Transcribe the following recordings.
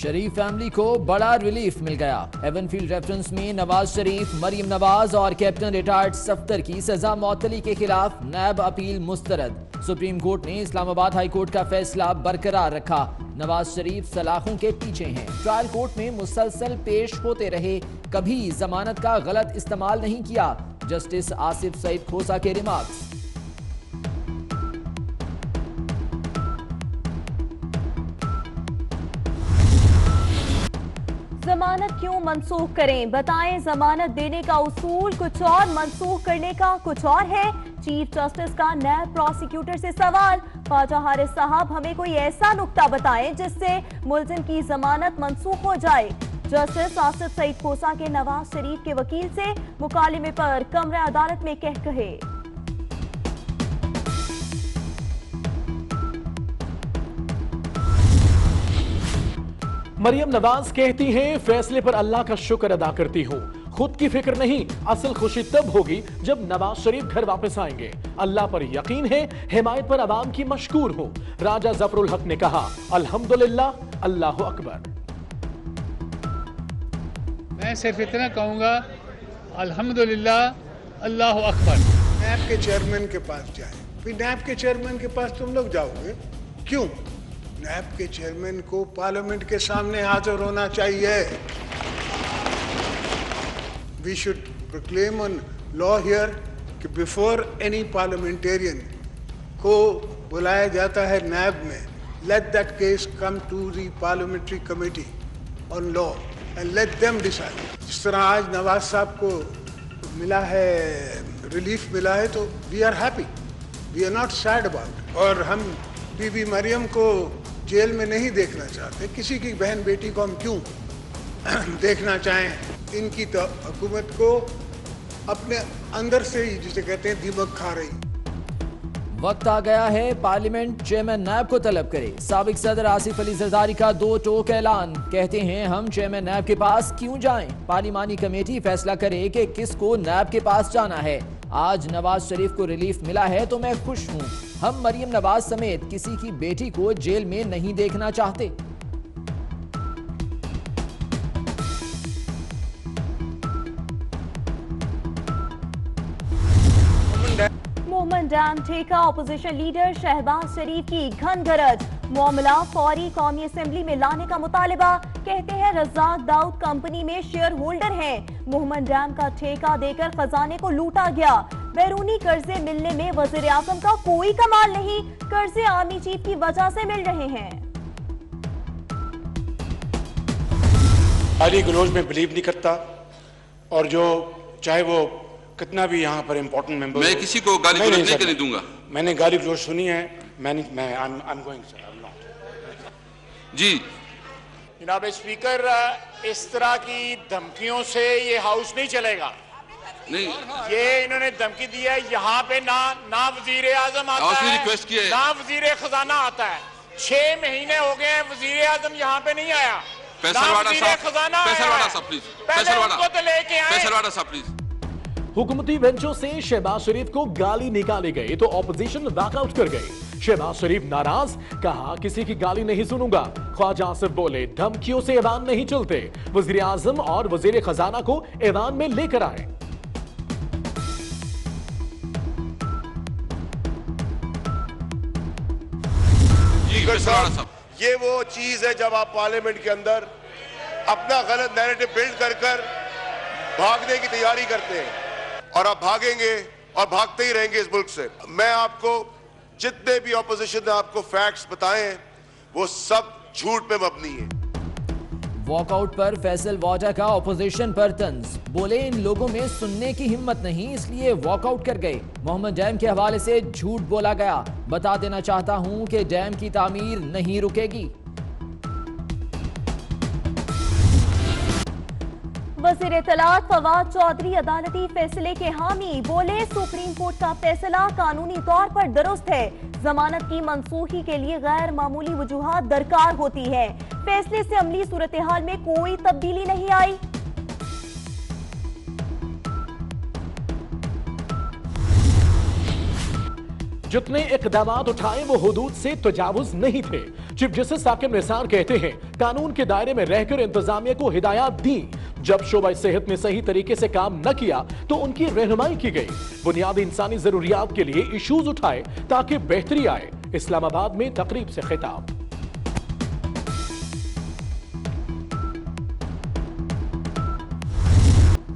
शरीफ family को बड़ा relief मिल गया। एवनफील्ड रेफरेंस में नवाज शरीफ, मरियम नवाज और कैप्टन रिटायर्ड सफ्तर की सजा मौतली के खिलाफ नैब अपील मुस्तरद। सुप्रीम कोर्ट ने इस्लामाबाद हाई कोर्ट का फैसला बरकरार रखा। नवाज शरीफ सलाखों के पीछे हैं। ट्रायल कोर्ट में मुसलसल पेश होते रहे, कभी जमानत का गलत इस्तेमाल नहीं किया। जस्टिस आसिफ सईद खोसा के रिमार्क्स। जमानत क्यों मनसूख करें, बताएं। जमानत देने का उसूल कुछ और, मनसूख करने का कुछ और है। चीफ जस्टिस का नैब प्रोसिक्यूटर से सवाल। ख्वाजा हारिस साहब, हमें कोई ऐसा नुक्ता बताएं जिससे मुलजिम की जमानत मनसूख हो जाए। जस्टिस आसिफ सईद खोसा के नवाज शरीफ के वकील से मुकालिमे पर कमरे अदालत में कहे। मरियम नवाज कहती हैं, फैसले पर अल्लाह का शुक्र अदा करती हूँ। खुद की फिक्र नहीं, असल खुशी तब होगी जब नवाज शरीफ घर वापस आएंगे। अल्लाह पर यकीन है, हिमायत पर अवाम की मशकूर हूँ। राजा जफरुल हक ने कहा, अल्हम्दुलिल्लाह, अल्लाहु अकबर। मैं सिर्फ इतना कहूंगा, अल्हम्दुलिल्लाह, अल्लाहु अकबर। नैब के चेयरमैन के पास जाए, फिर नैब के चेयरमैन के पास तुम लोग जाओगे क्यों? नैब के चेयरमैन को पार्लियामेंट के सामने हाजिर होना चाहिए। We should proclaim on law here कि बिफोर एनी पार्लियामेंटेरियन को बुलाया जाता है नैब में, let that case come to the parliamentary committee on law and let them decide. जिस तरह आज नवाज साहब को मिला है, रिलीफ मिला है, तो we are happy, we are not sad about. और हम बीबी मरियम को जेल में नहीं देखना चाहते। किसी की बहन बेटी को हम क्यों देखना चाहें? इनकी तो हुकूमत को अपने अंदर से ही, जिसे कहते हैं, दिमाग खा रही। वक्त आ गया है पार्लियामेंट चेयरमैन नैब को तलब करे। साबिक सदर आसिफ अली जरदारी का दो टोक ऐलान। कहते हैं, हम चेयरमैन नैब के पास क्यों जाएं? पार्लिमानी कमेटी फैसला करे कि किसको नैब के पास जाना है। आज नवाज शरीफ को रिलीफ मिला है तो मैं खुश हूँ। हम मरियम नवाज समेत किसी की बेटी को जेल में नहीं देखना चाहते। मोहम्मद डैम ठेका, ऑपोजिशन लीडर शहबाज शरीफ की घन गरज। मामला फौरी कौमी असेंबली में लाने का मुतालिबा। कहते हैं, रज़ाक दाऊद कंपनी में शेयर होल्डर हैं। मोहम्मद डैम का ठेका देकर खजाने को लूटा गया। बैरूनी कर्जे मिलने में वज़ीर आज़म का कोई कमाल नहीं, कर्जे आर्मी चीफ की वजह से मिल रहे हैं। गाली गलौज में बिलीव नहीं करता, और जो चाहे वो कितना भी यहाँ पर इम्पोर्टेंट मेंबर, मैं किसी को गाली गलौज नहीं करने दूंगा। मैंने गाली गलौज सुनी है। I'm going, sir. I'm not. जी जनाब स्पीकर, इस तरह की धमकियों से ये हाउस नहीं चलेगा। नहीं, ये इन्होंने धमकी दी है। यहाँ पे ना वजीर आजम आता है, रिक्वेस्ट की है, ना वजीर खजाना आता है। 6 महीने हो गए हैं, वजीर आजम यहाँ पे नहीं आया, ना वजीर खजाना आया। प्लीज, तो लेके आए। प्लीज। हुकूमती बेंचों से शहबाज शरीफ को गाली निकाली गई तो ऑपोजिशन वॉकआउट कर गई। शहबाज शरीफ नाराज, कहा किसी की गाली नहीं सुनूंगा। ख्वाजा आसिफ बोले, धमकियों से ऐवान नहीं चलते। वजीर आजम और वजीर खजाना को ऐवान में लेकर आए। ये वो चीज है जब आप पार्लियामेंट के अंदर अपना गलत नैरेटिव बिल्ड कर भागने की तैयारी करते हैं, और आप भागेंगे और भागते ही रहेंगे इस मुल्क से। मैं आपको जितने भी ऑपोजिशन ने आपको फैक्ट्स बताए हैं, वो सब झूठ पे मबनी है। वॉकआउट पर फैसल वाजा का ऑपोजिशन पर तंज। बोले, इन लोगों में सुनने की हिम्मत नहीं, इसलिए वॉकआउट कर गए। मोहम्मद डैम के हवाले से झूठ बोला गया। बता देना चाहता हूं कि डैम की तामीर नहीं रुकेगी। वज़ीर इत्तलात फवाद चौधरी अदालती फैसले के हामी। बोले, सुप्रीम कोर्ट का फैसला कानूनी तौर पर दुरुस्त है। जमानत की मनसूखी के लिए गैर मामूली वजूहात दरकार होती है। फैसले से अमली सूरत हाल में कोई तब्दीली नहीं आई। जितने इकदामात उठाए वो हुदूद से तजावुज नहीं थे। चीफ जस्टिस साकिब निसार कहते हैं कानून के दायरे में रहकर इंतजामिया को हिदायत दी। जब शोबा सेहत ने सही तरीके से काम न किया तो उनकी रहनुमाई की गई। बुनियादी इंसानी जरूरियात के लिए इश्यूज उठाए ताकि बेहतरी आए। इस्लामाबाद में तकरीब से खिताब।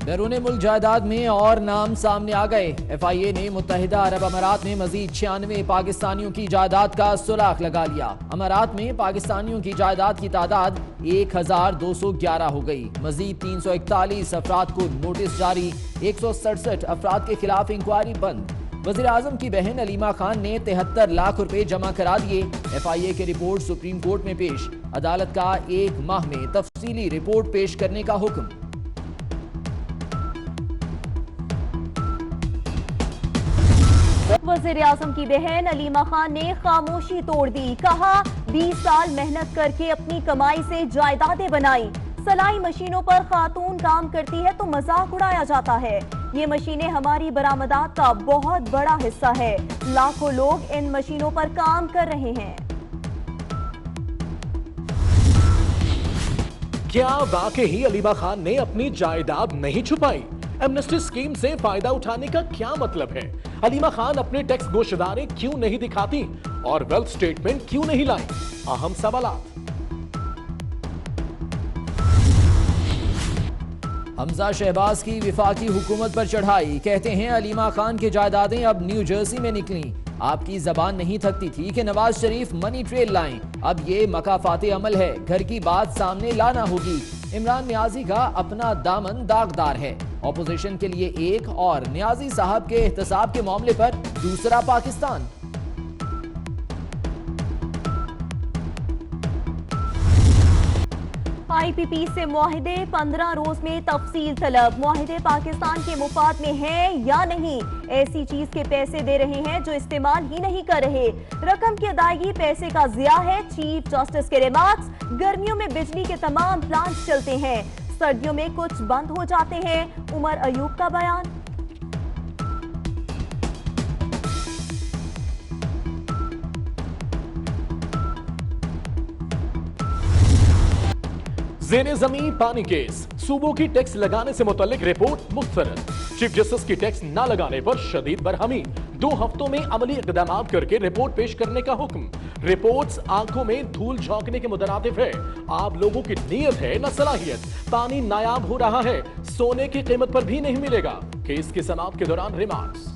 बैरून मुल्क जायदाद में और नाम सामने आ गए। FIA ने मुत्तहिदा अरब अमारात में मजीद 96 पाकिस्तानियों की जायदाद का सुराख लगा लिया। अमारात में पाकिस्तानियों की जायदाद की तादाद 1211 हो गई। मजीद 341 अफराद को नोटिस जारी, 167 अफराद के खिलाफ इंक्वायरी बंद। वज़ीर आज़म की बहन अलीमा खान ने 73 लाख रुपए जमा करा दिए। FIA की रिपोर्ट सुप्रीम कोर्ट में पेश, अदालत का 1 माह में तफसीली रिपोर्ट पेश करने का हुक्म। वज़ीर आज़म की बहन अलीमा खान ने खामोशी तोड़ दी। कहा 20 साल मेहनत करके अपनी कमाई से जायदादें बनाई। सलाई मशीनों पर खातून काम करती है तो मजाक उड़ाया जाता है। ये मशीनें हमारी बरामदात का बहुत बड़ा हिस्सा है। लाखों लोग इन मशीनों पर काम कर रहे हैं। क्या वाकई अलीमा खान ने अपनी जायदाद नहीं छुपाई? एमनेस्टी स्कीम से फायदा उठाने का क्या मतलब है? अलीमा खान अपने टैक्स गोशदारे क्यों नहीं दिखाती और वेल्थ स्टेटमेंट क्यों नहीं लाई? अहम सवालात। हमजा शहबाज की विफाकी हुकूमत पर चढ़ाई, कहते हैं अलीमा खान की जायदादें अब न्यू जर्सी में निकली। आपकी जबान नहीं थकती थी कि नवाज शरीफ मनी ट्रेल लाएं, अब ये मकाफाते अमल है, घर की बात सामने लाना होगी। इमरान नियाजी का अपना दामन दागदार है। ऑपोजिशन के लिए एक और नियाजी साहब के एहतसाब के मामले पर दूसरा पाकिस्तान। IPP से मुआहिदे 15 रोज में तफसील तलब। मुआहिदे पाकिस्तान के मुफाद में हैं या नहीं? ऐसी चीज के पैसे दे रहे हैं जो इस्तेमाल ही नहीं कर रहे। रकम की अदायगी पैसे का जिया है। चीफ जस्टिस के रिमार्क्स। गर्मियों में बिजली के तमाम प्लांट चलते हैं, सर्दियों में कुछ बंद हो जाते हैं। उमर अयूब का बयान। ज़ेरे ज़मीन पानी केस, सूबों की टैक्स लगाने से मुतल्लिक रिपोर्ट मुस्तरद। चीफ जस्टिस की टैक्स न लगाने पर शदीद बरहमी। 2 हफ्तों में अमली इक़दामात करके रिपोर्ट पेश करने का हुक्म। रिपोर्ट्स आंखों में धूल झोंकने के मुतरादिफ है। आप लोगों की नीयत है न सलाहियत। पानी नायाब हो रहा है, सोने की कीमत पर भी नहीं मिलेगा। केस की समाअत के दौरान रिमार्क्स।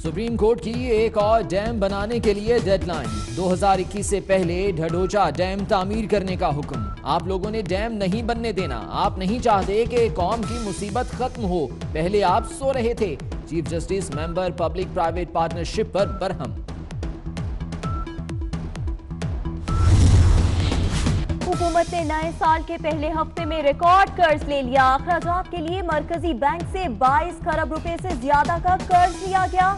सुप्रीम कोर्ट की एक और डैम बनाने के लिए डेडलाइन। 2021 से पहले ढडोचा डैम तामीर करने का हुक्म। आप लोगों ने डैम नहीं बनने देना। आप नहीं चाहते कि कौम की मुसीबत खत्म हो, पहले आप सो रहे थे। Chief justice member public private partnership पर बरहम। हुकूमत ने नए साल के पहले हफ्ते में रिकॉर्ड कर्ज ले लिया। अखराजात के लिए मरकजी बैंक से 22 खरब रुपए से ज्यादा का कर्ज लिया गया।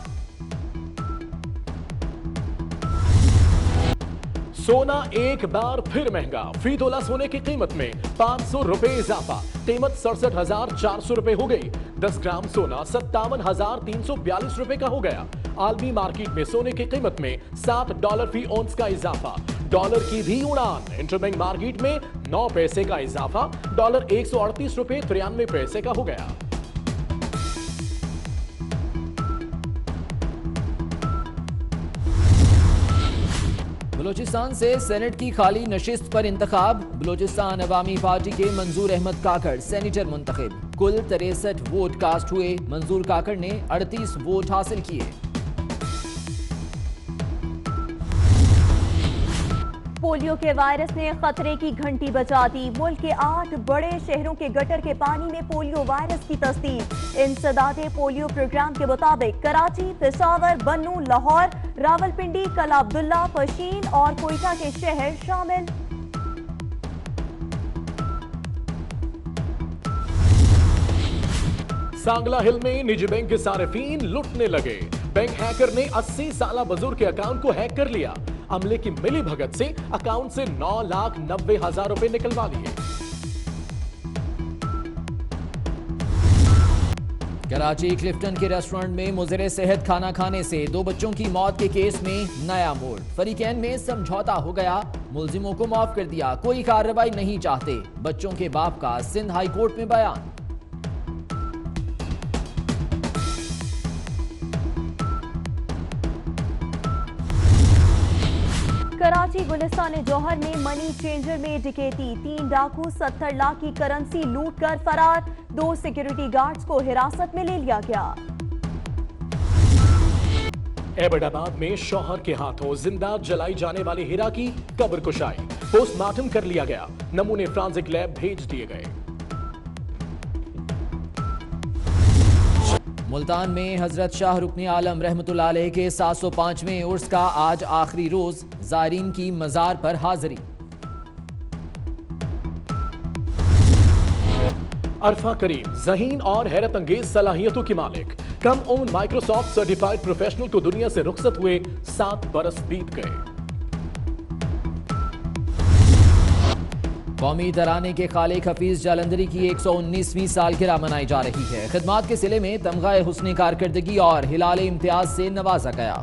सोना एक बार फिर महंगा। फी तोला सोने की कीमत में 500 रुपए इजाफा। कीमत 67,400 रुपए हो गई। 10 ग्राम सोना 57,342 रुपए का हो गया। आलमी मार्केट में सोने की कीमत में $7 फी औंस का इजाफा। डॉलर की भी उड़ान। इंटरबैंक मार्केट में 9 पैसे का इजाफा। डॉलर 138 रुपए 93 पैसे का हो गया। बलूचिस्तान से सेनेट की खाली नशिस्त पर इंतखाब। बलूचिस्तान अवामी पार्टी के मंजूर अहमद काकड़ सेनेटर मुंतखब। कुल 63 वोट कास्ट हुए। मंजूर काकड़ ने 38 वोट हासिल किए। पोलियो के वायरस ने खतरे की घंटी बजा दी। मुल्क के 8 बड़े शहरों के गटर के पानी में पोलियो वायरस की तस्दीक। इंसदादे पोलियो प्रोग्राम के मुताबिक कराची, पेशावर, बन्नू, लाहौर, रावलपिंडी, कला अब्दुल्ला, पशीन और कोयटा के शहर शामिल। सांगला हिल में निजी बैंक के सारिफीन लुटने लगे। बैंक हैकर ने 80 साला बुजुर्ग के अकाउंट को हैक कर लिया। अमले की मिली भगत से अकाउंट से 9,90,000 रुपए निकलवा लिए। कराची क्लिफ्टन के रेस्टोरेंट में मुज़िर सेहत खाना खाने से 2 बच्चों की मौत के केस में नया मोड़। फरीकैन में समझौता हो गया, मुलजिमों को माफ कर दिया, कोई कार्रवाई नहीं चाहते। बच्चों के बाप का सिंध हाई कोर्ट में बयान। कराची गुलिस्तान जौहर में मनी चेंजर में डकैती, 3 डाकू 70 लाख की करेंसी लूट कर फरार, 2 सिक्योरिटी गार्ड्स को हिरासत में ले लिया गया। एबटाबाद में शौहर के हाथों जिंदा जलाई जाने वाली हीरा की कब्र कुशाई, पोस्टमार्टम कर लिया गया, नमूने फ्रांसिक लैब भेज दिए गए। मुल्तान में हजरत शाह रुकनी आलम रहमतुल्लाह अलैह के 705वें उर्स का आज आखिरी रोज, ज़ायरीन की मज़ार पर हाजिरी। अरफा करीम ज़हीन और हैरत अंगेज सलाहियतों की मालिक, कम उम्र माइक्रोसॉफ्ट सर्टिफाइड प्रोफेशनल को दुनिया से रुखसत हुए 7 बरस बीत गए। कौमी तराने के खालिक हफीज जालंधरी की 119वीं सालगिरह मनाई जा रही है। खिदमात के सिले में तमगा हुस्न कारकर्दगी और हिलाल इम्तियाज से नवाजा गया।